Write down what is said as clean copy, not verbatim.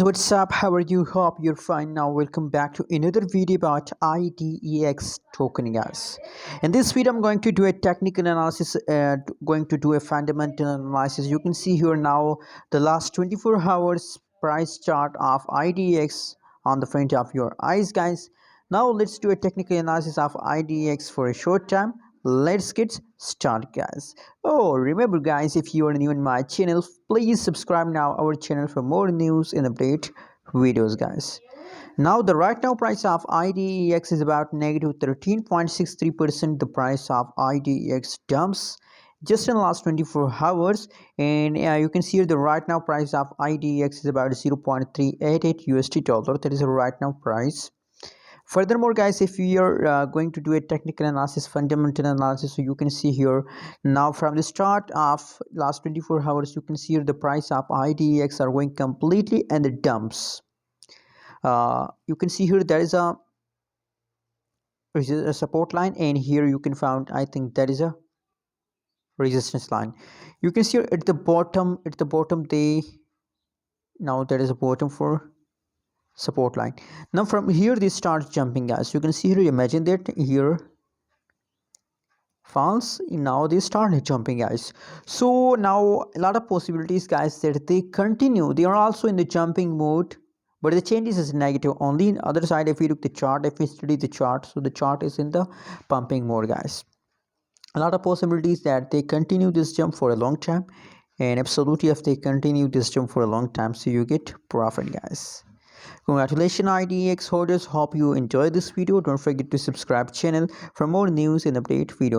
What's up? How are you? Hope you're fine. Now welcome back to another video about IDEX token, guys. In this video I'm going to do a technical analysis, going to do a fundamental analysis. You can see here now the last 24 hours price chart of IDEX on the front of your eyes, guys. Now let's do a technical analysis of IDEX for a short time. Let's get started, guys. Oh, remember, guys, if you are new in my channel, please subscribe now our channel for more news and update videos, guys. Now the right now price of IDEX is about negative 13.63%. The price of IDEX dumps just in the last 24 hours, and you can see here the right now price of IDEX is about 0.388 USD dollar. That is the right now price. Furthermore, guys, if we are going to do a technical analysis, fundamental analysis, so you can see here now from the start of last 24 hours, you can see here the price of IDEX are going completely in the dumps. You can see here there is a support line, and here you can find, I think that is a resistance line. You can see here at the bottom they now there is a bottom for support line. Now from here they start jumping, guys. You can see here, imagine that here falls, now they start jumping, guys. So now a lot of possibilities, guys, that they continue, they are also in the jumping mode, but the changes is negative only. On the other side, if we look the chart, if we study the chart, so the chart is in the pumping mode, guys. A lot of possibilities that they continue this jump for a long time, and absolutely if they continue this jump for a long time, so you get profit, guys. Congratulations IDEX holders, hope you enjoyed this video. Don't forget to subscribe channel for more news and update videos.